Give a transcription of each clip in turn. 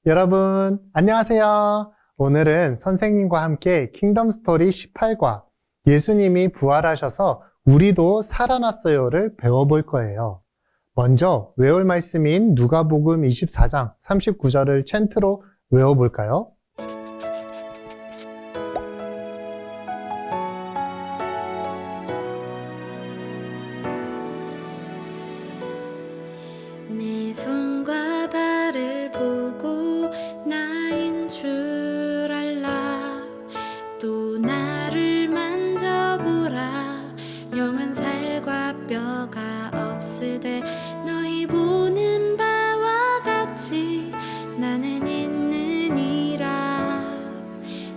여러분, 안녕하세요. 오늘은 선생님과 함께 킹덤 스토리 18과 예수님이 부활하셔서 우리도 살아났어요를 배워볼 거예요. 먼저 외울 말씀인 누가복음 24장 39절을 챈트로 외워볼까요? 내 손과 발을 보고 나인 줄 알라. 또 나를 만져보라. 영은 살과 뼈가 없으되 너희 보는 바와 같이 나는 있느니라.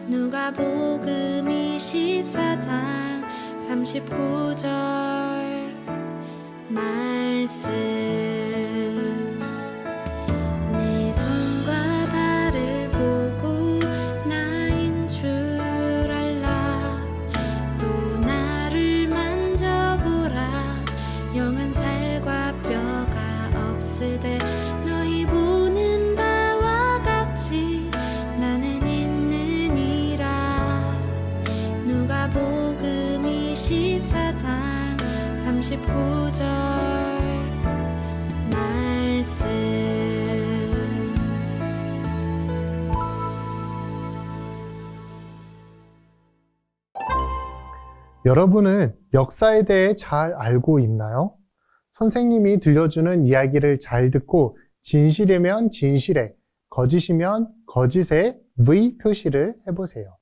누가복음 24장 39절 말씀. 너희 보는 바와 같이 나는 있느니라. 누가복음 24장 39절 말씀. 여러분은 역사에 대해 잘 알고 있나요? 선생님이 들려주는 이야기를 잘 듣고 진실이면 진실에, 거짓이면 거짓에 V 표시를 해보세요.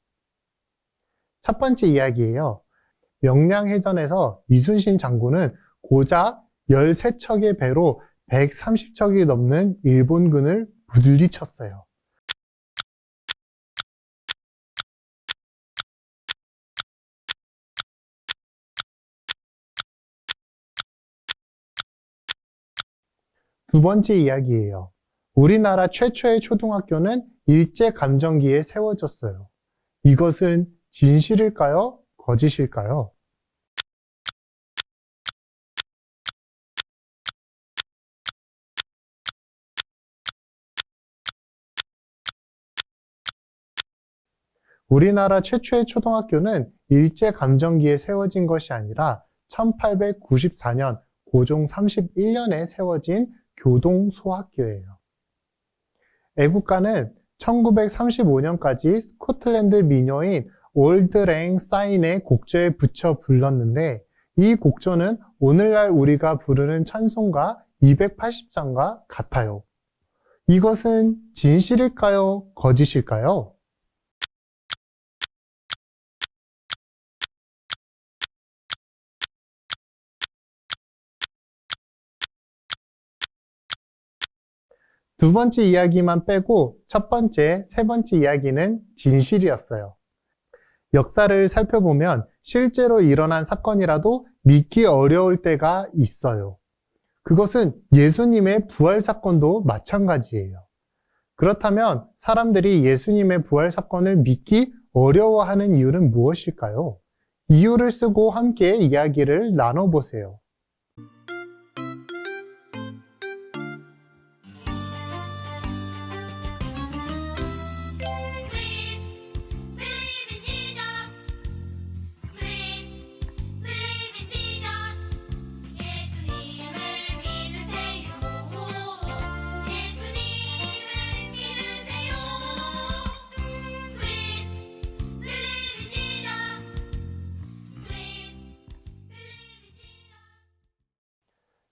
첫 번째 이야기예요. 명량해전에서 이순신 장군은 고작 13척의 배로 130척이 넘는 일본군을 물리쳤어요. 두 번째 이야기예요. 우리나라 최초의 초등학교는 일제감정기에 세워졌어요. 이것은 진실일까요? 거짓일까요? 우리나라 최초의 초등학교는 일제감정기에 세워진 것이 아니라 1894년 고종 31년에 세워진 교동소학교예요. 애국가는 1935년까지 스코틀랜드 민요인 올드 랭 사인의 곡조에 붙여 불렀는데 이 곡조는 오늘날 우리가 부르는 찬송가 280장과 같아요. 이것은 진실일까요? 거짓일까요? 두 번째 이야기만 빼고 첫 번째, 세 번째 이야기는 진실이었어요. 역사를 살펴보면 실제로 일어난 사건이라도 믿기 어려울 때가 있어요. 그것은 예수님의 부활 사건도 마찬가지예요. 그렇다면 사람들이 예수님의 부활 사건을 믿기 어려워하는 이유는 무엇일까요? 이유를 쓰고 함께 이야기를 나눠보세요.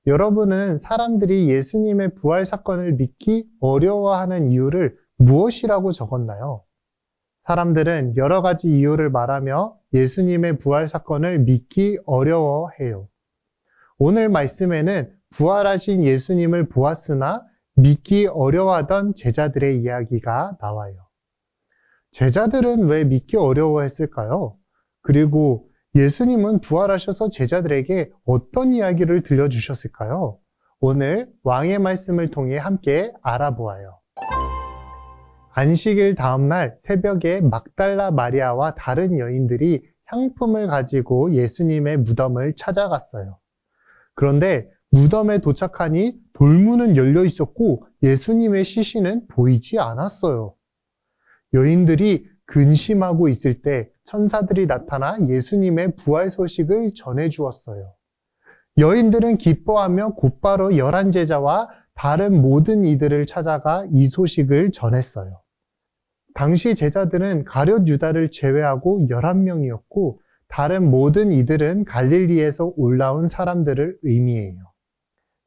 여러분은 사람들이 예수님의 부활 사건을 믿기 어려워하는 이유를 무엇이라고 적었나요? 사람들은 여러 가지 이유를 말하며 예수님의 부활 사건을 믿기 어려워해요. 오늘 말씀에는 부활하신 예수님을 보았으나 믿기 어려워하던 제자들의 이야기가 나와요. 제자들은 왜 믿기 어려워했을까요? 그리고 예수님은 부활하셔서 제자들에게 어떤 이야기를 들려주셨을까요? 오늘 왕의 말씀을 통해 함께 알아보아요. 안식일 다음날 새벽에 막달라 마리아와 다른 여인들이 향품을 가지고 예수님의 무덤을 찾아갔어요. 그런데 무덤에 도착하니 돌문은 열려 있었고 예수님의 시신은 보이지 않았어요. 여인들이 근심하고 있을 때 천사들이 나타나 예수님의 부활 소식을 전해 주었어요. 여인들은 기뻐하며 곧바로 11제자와 다른 모든 이들을 찾아가 이 소식을 전했어요. 당시 제자들은 가룟 유다를 제외하고 11명이었고 다른 모든 이들은 갈릴리에서 올라온 사람들을 의미해요.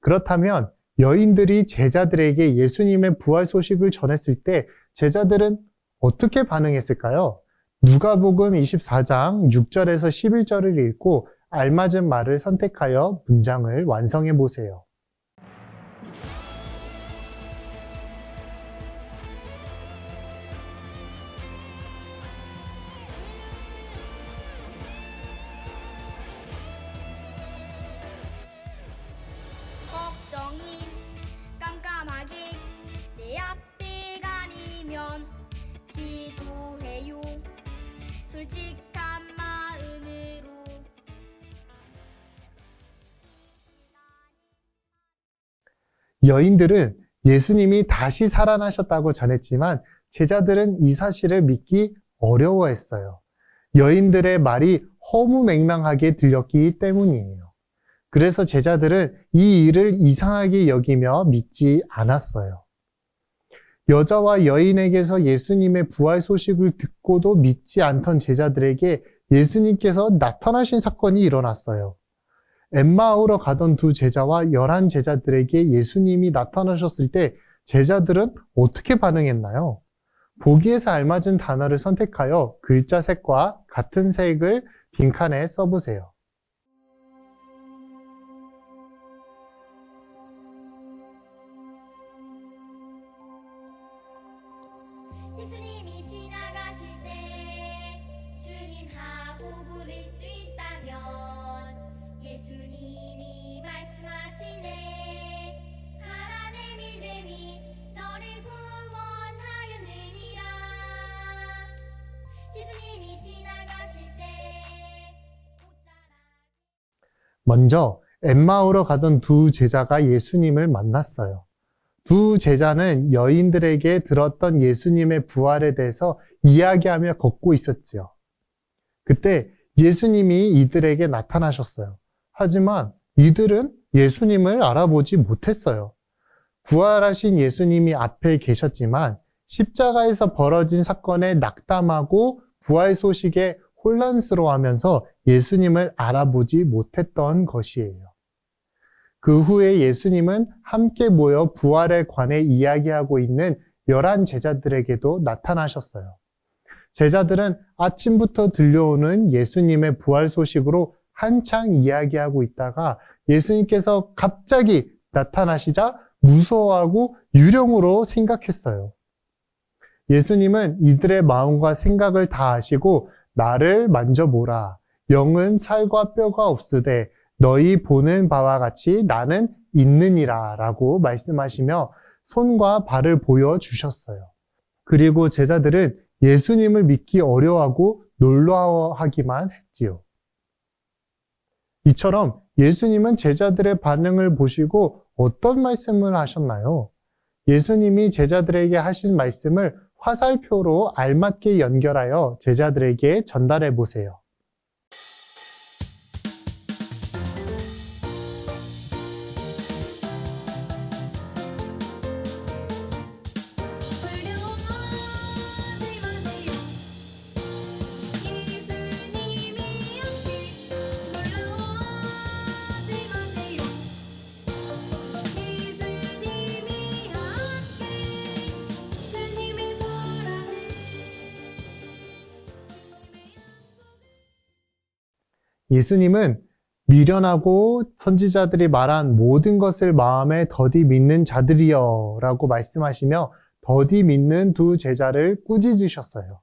그렇다면 여인들이 제자들에게 예수님의 부활 소식을 전했을 때 제자들은 어떻게 반응했을까요? 누가복음 24장 6절에서 11절을 읽고 알맞은 말을 선택하여 문장을 완성해 보세요. 걱정이 깜깜하게 내 앞에 가리면 기도해요 솔직한 마음으로. 여인들은 예수님이 다시 살아나셨다고 전했지만 제자들은 이 사실을 믿기 어려워했어요. 여인들의 말이 허무맹랑하게 들렸기 때문이에요. 그래서 제자들은 이 일을 이상하게 여기며 믿지 않았어요. 여자와 여인에게서 예수님의 부활 소식을 듣고도 믿지 않던 제자들에게 예수님께서 나타나신 사건이 일어났어요. 엠마오로 가던 두 제자와 11제자들에게 예수님이 나타나셨을 때 제자들은 어떻게 반응했나요? 보기에서 알맞은 단어를 선택하여 글자 색과 같은 색을 빈칸에 써보세요. 예수님이 지나가실 때 주님하고 부를 수 있다면 예수님이 말씀하시네 가라 내 믿음이 너를 구원하였느니라. 예수님이 지나가실 때 먼저 엠마오로 가던 두 제자가 예수님을 만났어요. 두 제자는 여인들에게 들었던 예수님의 부활에 대해서 이야기하며 걷고 있었지요. 그때 예수님이 이들에게 나타나셨어요. 하지만 이들은 예수님을 알아보지 못했어요. 부활하신 예수님이 앞에 계셨지만 십자가에서 벌어진 사건에 낙담하고 부활 소식에 혼란스러워하면서 예수님을 알아보지 못했던 것이에요. 그 후에 예수님은 함께 모여 부활에 관해 이야기하고 있는 11제자들에게도 나타나셨어요. 제자들은 아침부터 들려오는 예수님의 부활 소식으로 한창 이야기하고 있다가 예수님께서 갑자기 나타나시자 무서워하고 유령으로 생각했어요. 예수님은 이들의 마음과 생각을 다 아시고 나를 만져보라. 영은 살과 뼈가 없으되 너희 보는 바와 같이 나는 있느니라 라고 말씀하시며 손과 발을 보여주셨어요. 그리고 제자들은 예수님을 믿기 어려워하고 놀라워하기만 했지요. 이처럼 예수님은 제자들의 반응을 보시고 어떤 말씀을 하셨나요? 예수님이 제자들에게 하신 말씀을 화살표로 알맞게 연결하여 제자들에게 전달해 보세요. 예수님은 미련하고 선지자들이 말한 모든 것을 마음에 더디 믿는 자들이여 라고 말씀하시며 더디 믿는 두 제자를 꾸짖으셨어요.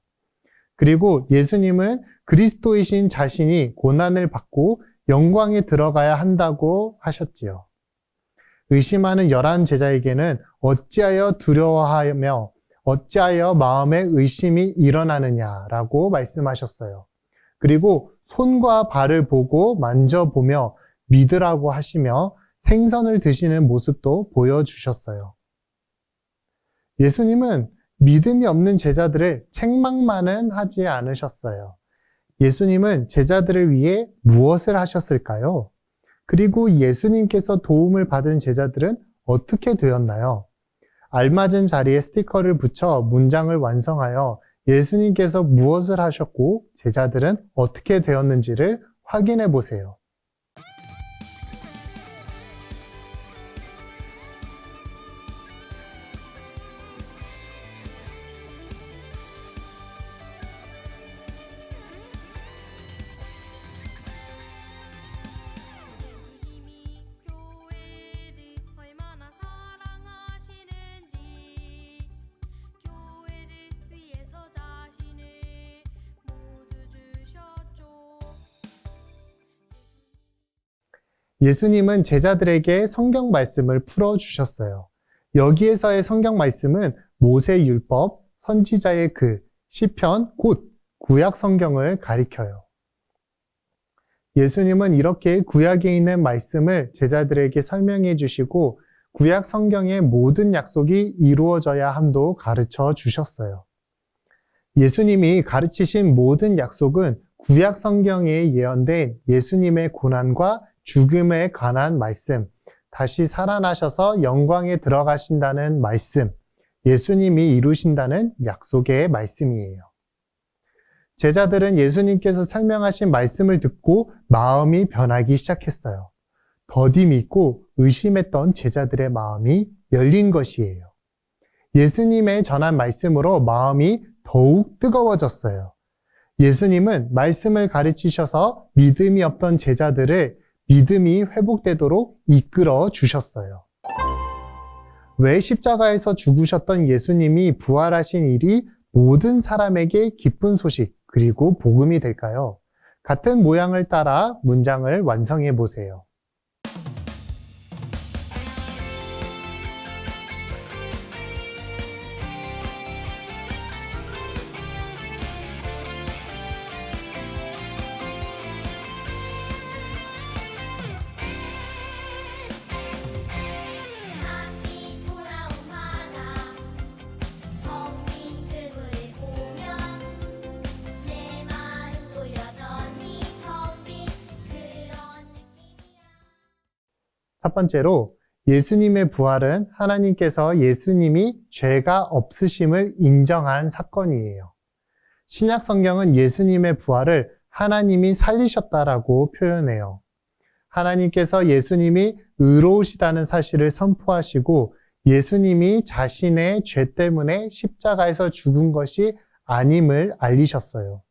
그리고 예수님은 그리스도이신 자신이 고난을 받고 영광에 들어가야 한다고 하셨지요. 의심하는 11제자에게는 어찌하여 두려워하며 어찌하여 마음에 의심이 일어나느냐라고 말씀하셨어요. 그리고 손과 발을 보고 만져보며 믿으라고 하시며 생선을 드시는 모습도 보여주셨어요. 예수님은 믿음이 없는 제자들을 책망만은 하지 않으셨어요. 예수님은 제자들을 위해 무엇을 하셨을까요? 그리고 예수님께서 도움을 받은 제자들은 어떻게 되었나요? 알맞은 자리에 스티커를 붙여 문장을 완성하여 예수님께서 무엇을 하셨고 제자들은 어떻게 되었는지를 확인해 보세요. 예수님이 교회를 얼마나 사랑하시는지 교회를 위해서 자신을 모두 주셨죠. 예수님은 제자들에게 성경 말씀을 풀어주셨어요. 여기에서의 성경 말씀은 모세 율법, 선지자의 글, 시편, 곧 구약 성경을 가리켜요. 예수님은 이렇게 구약에 있는 말씀을 제자들에게 설명해 주시고 구약 성경의 모든 약속이 이루어져야 함도 가르쳐 주셨어요. 예수님이 가르치신 모든 약속은 구약 성경에 예언된 예수님의 고난과 죽음에 관한 말씀, 다시 살아나셔서 영광에 들어가신다는 말씀, 예수님이 이루신다는 약속의 말씀이에요. 제자들은 예수님께서 설명하신 말씀을 듣고 마음이 변하기 시작했어요. 더디 믿고 의심했던 제자들의 마음이 열린 것이에요. 예수님의 전한 말씀으로 마음이 더욱 뜨거워졌어요. 예수님은 말씀을 가르치셔서 믿음이 없던 제자들을 믿음이 회복되도록 이끌어 주셨어요. 왜 십자가에서 죽으셨던 예수님이 부활하신 일이 모든 사람에게 기쁜 소식 그리고 복음이 될까요? 같은 모양을 따라 문장을 완성해 보세요. 다시 돌아온 바다 텅빈 그물을 보면 내 마음도 여전히 텅빈 그런 느낌이야. 첫 번째로 예수님의 부활은 하나님께서 예수님이 죄가 없으심을 인정한 사건이에요. 신약 성경은 예수님의 부활을 하나님이 살리셨다라고 표현해요. 하나님께서 예수님이 의로우시다는 사실을 선포하시고 예수님이 자신의 죄 때문에 십자가에서 죽은 것이 아님을 알리셨어요.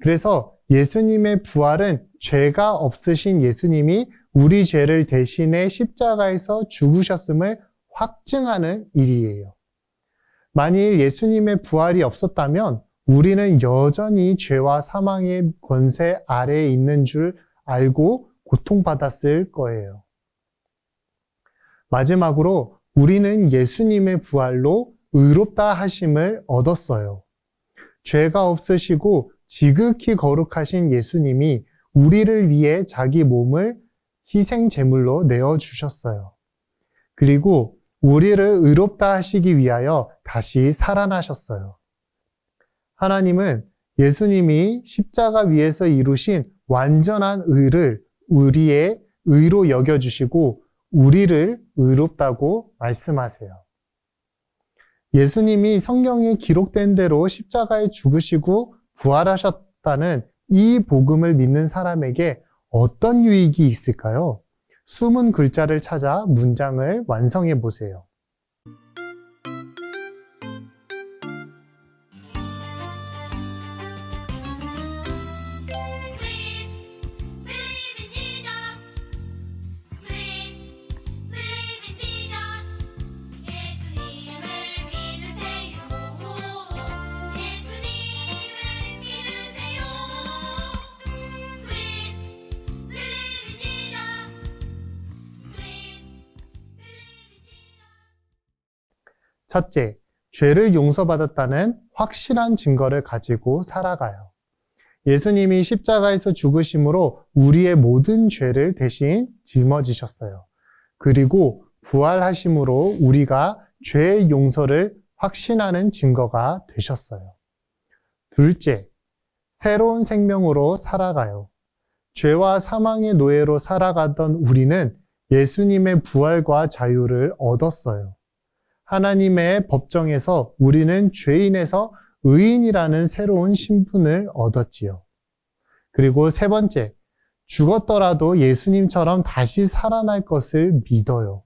그래서 예수님의 부활은 죄가 없으신 예수님이 우리 죄를 대신해 십자가에서 죽으셨음을 확증하는 일이에요. 만일 예수님의 부활이 없었다면 우리는 여전히 죄와 사망의 권세 아래에 있는 줄 알고 고통받았을 거예요. 마지막으로 우리는 예수님의 부활로 의롭다 하심을 얻었어요. 죄가 없으시고 지극히 거룩하신 예수님이 우리를 위해 자기 몸을 희생 제물로 내어주셨어요. 그리고 우리를 의롭다 하시기 위하여 다시 살아나셨어요. 하나님은 예수님이 십자가 위에서 이루신 완전한 의를 우리의 의로 여겨주시고 우리를 의롭다고 말씀하세요. 예수님이 성경에 기록된 대로 십자가에 죽으시고 부활하셨다는 이 복음을 믿는 사람에게 어떤 유익이 있을까요? 숨은 글자를 찾아 문장을 완성해 보세요. 첫째, 죄를 용서받았다는 확실한 증거를 가지고 살아가요. 예수님이 십자가에서 죽으심으로 우리의 모든 죄를 대신 짊어지셨어요. 그리고 부활하심으로 우리가 죄의 용서를 확신하는 증거가 되셨어요. 둘째, 새로운 생명으로 살아가요. 죄와 사망의 노예로 살아가던 우리는 예수님의 부활과 자유를 얻었어요. 하나님의 법정에서 우리는 죄인에서 의인이라는 새로운 신분을 얻었지요. 그리고 세 번째, 죽었더라도 예수님처럼 다시 살아날 것을 믿어요.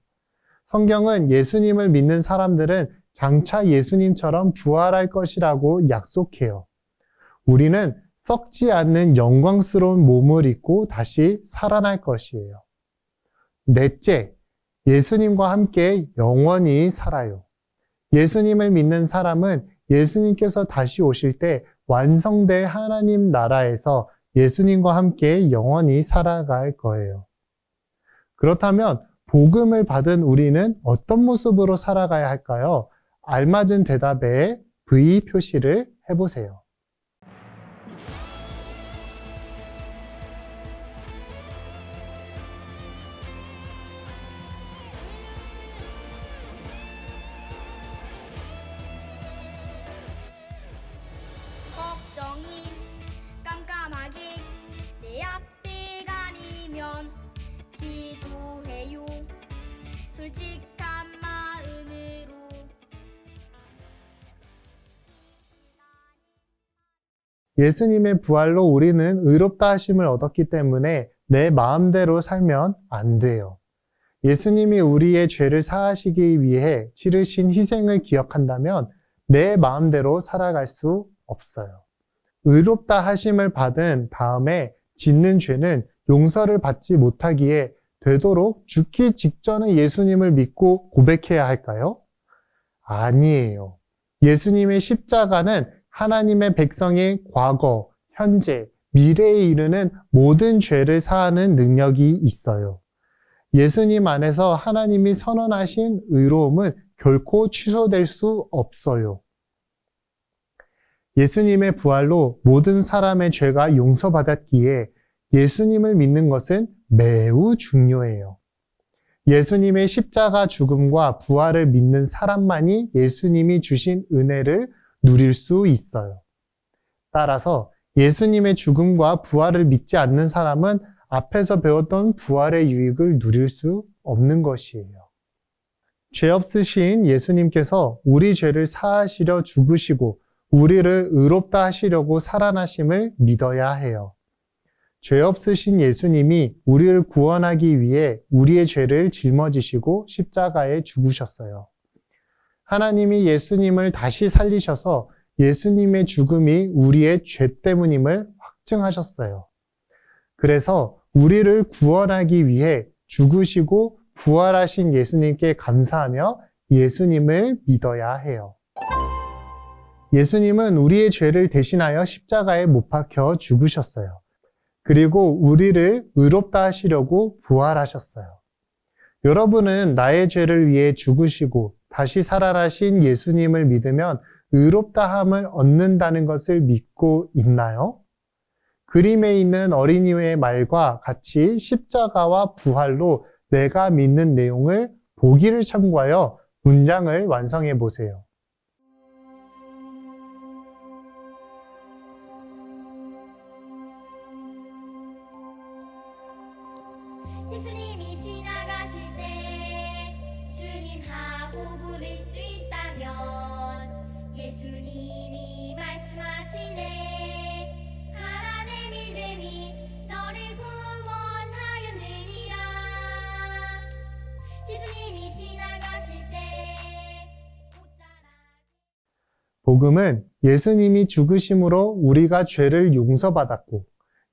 성경은 예수님을 믿는 사람들은 장차 예수님처럼 부활할 것이라고 약속해요. 우리는 썩지 않는 영광스러운 몸을 입고 다시 살아날 것이에요. 넷째, 예수님과 함께 영원히 살아요. 예수님을 믿는 사람은 예수님께서 다시 오실 때 완성될 하나님 나라에서 예수님과 함께 영원히 살아갈 거예요. 그렇다면 복음을 받은 우리는 어떤 모습으로 살아가야 할까요? 알맞은 대답에 V 표시를 해보세요. 걱정이 깜깜하게 내 앞에 가리면 기도해요. 솔직한 마음으로 예수님의 부활로 우리는 의롭다 하심을 얻었기 때문에 내 마음대로 살면 안 돼요. 예수님이 우리의 죄를 사하시기 위해 치르신 희생을 기억한다면 내 마음대로 살아갈 수 없어요. 의롭다 하심을 받은 다음에 짓는 죄는 용서를 받지 못하기에 되도록 죽기 직전에 예수님을 믿고 고백해야 할까요? 아니에요. 예수님의 십자가는 하나님의 백성의 과거, 현재, 미래에 이르는 모든 죄를 사하는 능력이 있어요. 예수님 안에서 하나님이 선언하신 의로움은 결코 취소될 수 없어요. 예수님의 부활로 모든 사람의 죄가 용서받았기에 예수님을 믿는 것은 매우 중요해요. 예수님의 십자가 죽음과 부활을 믿는 사람만이 예수님이 주신 은혜를 누릴 수 있어요. 따라서 예수님의 죽음과 부활을 믿지 않는 사람은 앞에서 배웠던 부활의 유익을 누릴 수 없는 것이에요. 죄 없으신 예수님께서 우리 죄를 사하시려 죽으시고 우리를 의롭다 하시려고 살아나심을 믿어야 해요. 죄 없으신 예수님이 우리를 구원하기 위해 우리의 죄를 짊어지시고 십자가에 죽으셨어요. 하나님이 예수님을 다시 살리셔서 예수님의 죽음이 우리의 죄 때문임을 확증하셨어요. 그래서 우리를 구원하기 위해 죽으시고 부활하신 예수님께 감사하며 예수님을 믿어야 해요. 예수님은 우리의 죄를 대신하여 십자가에 못 박혀 죽으셨어요. 그리고 우리를 의롭다 하시려고 부활하셨어요. 여러분은 나의 죄를 위해 죽으시고 다시 살아나신 예수님을 믿으면 의롭다함을 얻는다는 것을 믿고 있나요? 그림에 있는 어린이의 말과 같이 십자가와 부활로 내가 믿는 내용을 보기를 참고하여 문장을 완성해 보세요. 예수님이 지나가실 때 주님하고 부를 수 있다면 예수님이 말씀하시네 가라 내 믿음이 너를 구원하였느니라. 예수님이 지나가실 때 복음은 예수님이 죽으심으로 우리가 죄를 용서받았고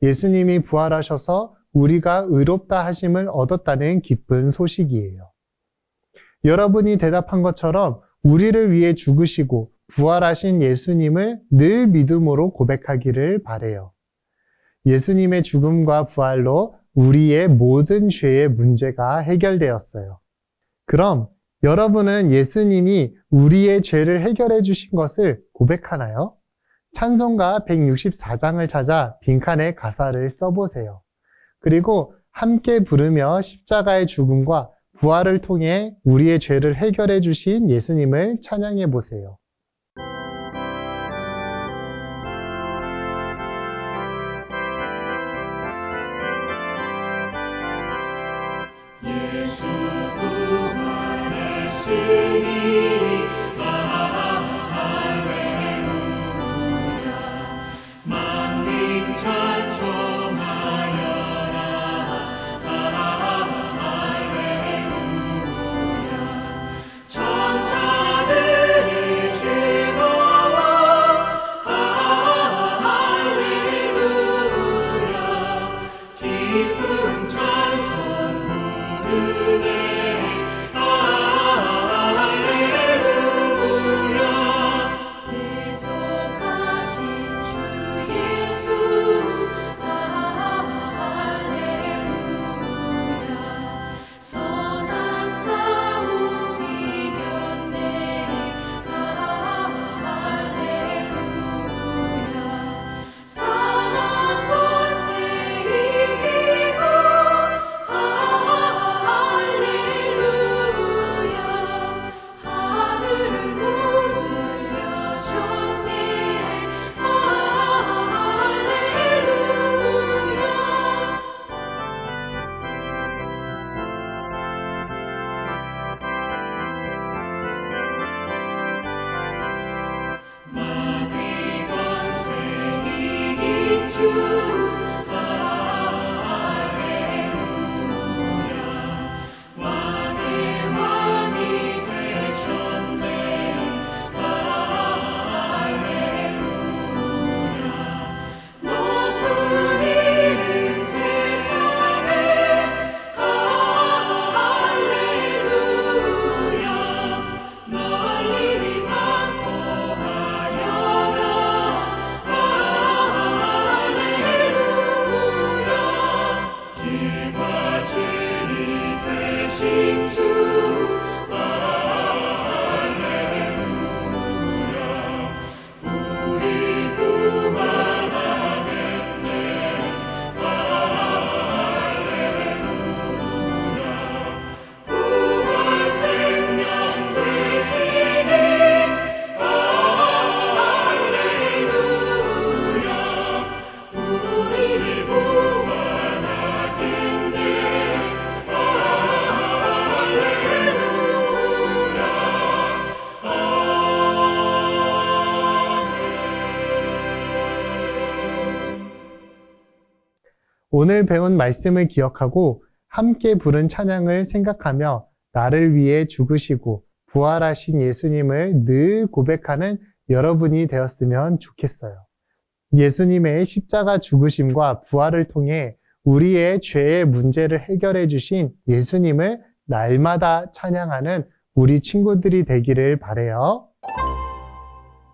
예수님이 부활하셔서 우리가 의롭다 하심을 얻었다는 기쁜 소식이에요. 여러분이 대답한 것처럼 우리를 위해 죽으시고 부활하신 예수님을 늘 믿음으로 고백하기를 바래요. 예수님의 죽음과 부활로 우리의 모든 죄의 문제가 해결되었어요. 그럼 여러분은 예수님이 우리의 죄를 해결해 주신 것을 고백하나요? 찬송가 164장을 찾아 빈칸에 가사를 써보세요. 그리고 함께 부르며 십자가의 죽음과 부활을 통해 우리의 죄를 해결해 주신 예수님을 찬양해 보세요. 예수 부활했으니 할렐루야 만민 찬송하여라 할렐루야 천사들이 즐거워 할렐루야 기쁨 찬송 부르네 할렐루야 계속하신 주 예수 할렐루야 선한 싸움 이겼네 할렐루야 사망 권세 이기고 할렐루야 하늘 문을 여셨네 할렐루야 마귀 권세 이긴 주 할렐루야 왕의 왕이 되셨네 할렐루야 높은 이름 세상에 할렐루야 널리 만보하여라 할렐루야 길과 진리 되신 주 할렐루야 우리 구원하겠네 할렐루야 부활 생명 되시니 할렐루야 우리 구원하겠네 오늘 배운 말씀을 기억하고 함께 부른 찬양을 생각하며 나를 위해 죽으시고 부활하신 예수님을 늘 고백하는 여러분이 되었으면 좋겠어요. 예수님의 십자가 죽으심과 부활을 통해 우리의 죄의 문제를 해결해 주신 예수님을 날마다 찬양하는 우리 친구들이 되기를 바라요.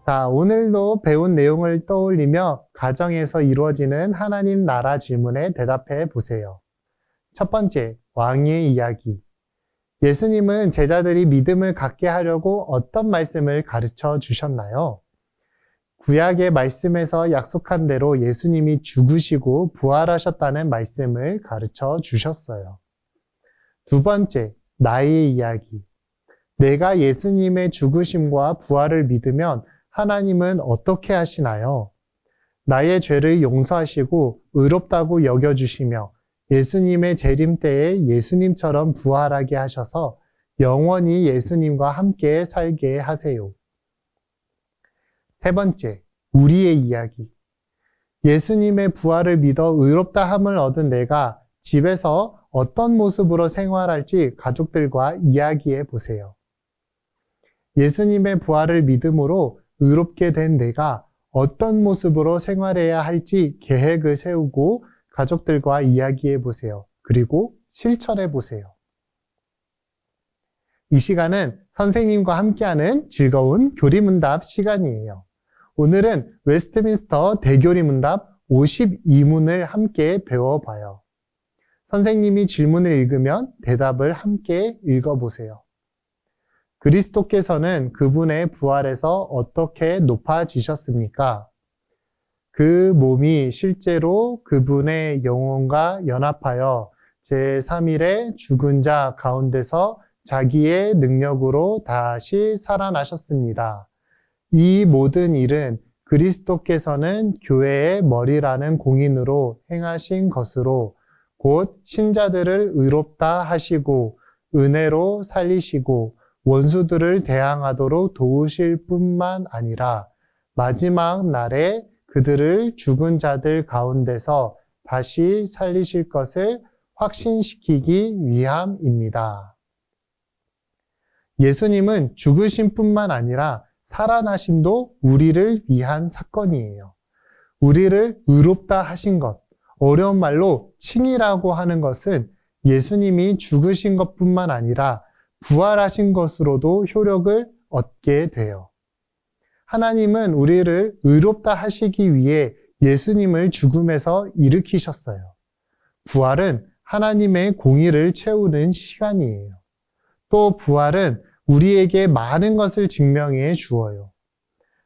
자, 오늘도 배운 내용을 떠올리며 가정에서 이루어지는 하나님 나라 질문에 대답해 보세요. 첫 번째, 왕의 이야기. 예수님은 제자들이 믿음을 갖게 하려고 어떤 말씀을 가르쳐 주셨나요? 구약의 말씀에서 약속한 대로 예수님이 죽으시고 부활하셨다는 말씀을 가르쳐 주셨어요. 두 번째, 나의 이야기. 내가 예수님의 죽으심과 부활을 믿으면 하나님은 어떻게 하시나요? 나의 죄를 용서하시고 의롭다고 여겨주시며 예수님의 재림 때에 예수님처럼 부활하게 하셔서 영원히 예수님과 함께 살게 하세요. 세 번째, 우리의 이야기. 예수님의 부활을 믿어 의롭다함을 얻은 내가 집에서 어떤 모습으로 생활할지 가족들과 이야기해 보세요. 예수님의 부활을 믿음으로 의롭게 된 내가 어떤 모습으로 생활해야 할지 계획을 세우고 가족들과 이야기해 보세요. 그리고 실천해 보세요. 이 시간은 선생님과 함께하는 즐거운 교리문답 시간이에요. 오늘은 웨스트민스터 대교리문답 52문을 함께 배워봐요. 선생님이 질문을 읽으면 대답을 함께 읽어보세요. 그리스도께서는 그분의 부활에서 어떻게 높아지셨습니까? 그 몸이 실제로 그분의 영혼과 연합하여 제3일에 죽은 자 가운데서 자기의 능력으로 다시 살아나셨습니다. 이 모든 일은 그리스도께서는 교회의 머리라는 공인으로 행하신 것으로 곧 신자들을 의롭다 하시고 은혜로 살리시고 원수들을 대항하도록 도우실 뿐만 아니라 마지막 날에 그들을 죽은 자들 가운데서 다시 살리실 것을 확신시키기 위함입니다. 예수님은 죽으심 뿐만 아니라 살아나심도 우리를 위한 사건이에요. 우리를 의롭다 하신 것, 어려운 말로 칭이라고 하는 것은 예수님이 죽으신 것뿐만 아니라 부활하신 것으로도 효력을 얻게 돼요. 하나님은 우리를 의롭다 하시기 위해 예수님을 죽음에서 일으키셨어요. 부활은 하나님의 공의를 채우는 시간이에요. 또 부활은 우리에게 많은 것을 증명해 주어요.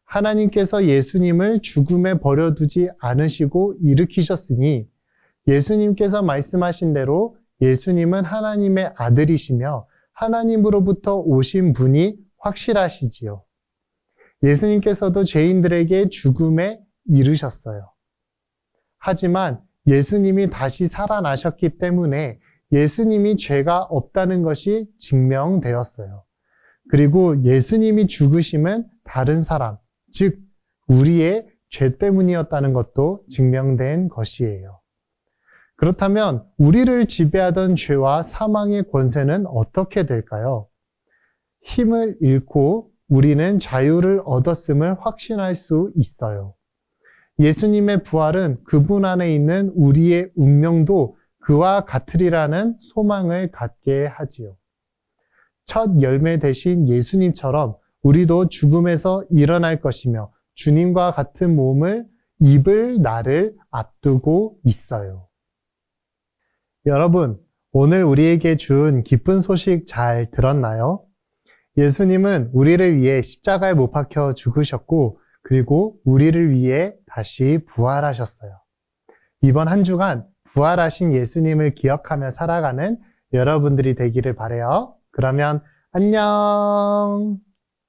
하나님께서 예수님을 죽음에 버려두지 않으시고 일으키셨으니 예수님께서 말씀하신 대로 예수님은 하나님의 아들이시며 하나님으로부터 오신 분이 확실하시지요. 예수님께서도 죄인들에게 죽음에 이르셨어요. 하지만 예수님이 다시 살아나셨기 때문에 예수님이 죄가 없다는 것이 증명되었어요. 그리고 예수님이 죽으심은 다른 사람, 즉 우리의 죄 때문이었다는 것도 증명된 것이에요. 그렇다면 우리를 지배하던 죄와 사망의 권세는 어떻게 될까요? 힘을 잃고 우리는 자유를 얻었음을 확신할 수 있어요. 예수님의 부활은 그분 안에 있는 우리의 운명도 그와 같으리라는 소망을 갖게 하지요. 첫 열매 되신 예수님처럼 우리도 죽음에서 일어날 것이며 주님과 같은 몸을 입을 날을 앞두고 있어요. 여러분, 오늘 우리에게 준 기쁜 소식 잘 들었나요? 예수님은 우리를 위해 십자가에 못 박혀 죽으셨고 그리고 우리를 위해 다시 부활하셨어요. 이번 한 주간 부활하신 예수님을 기억하며 살아가는 여러분들이 되기를 바라요. 그러면 안녕!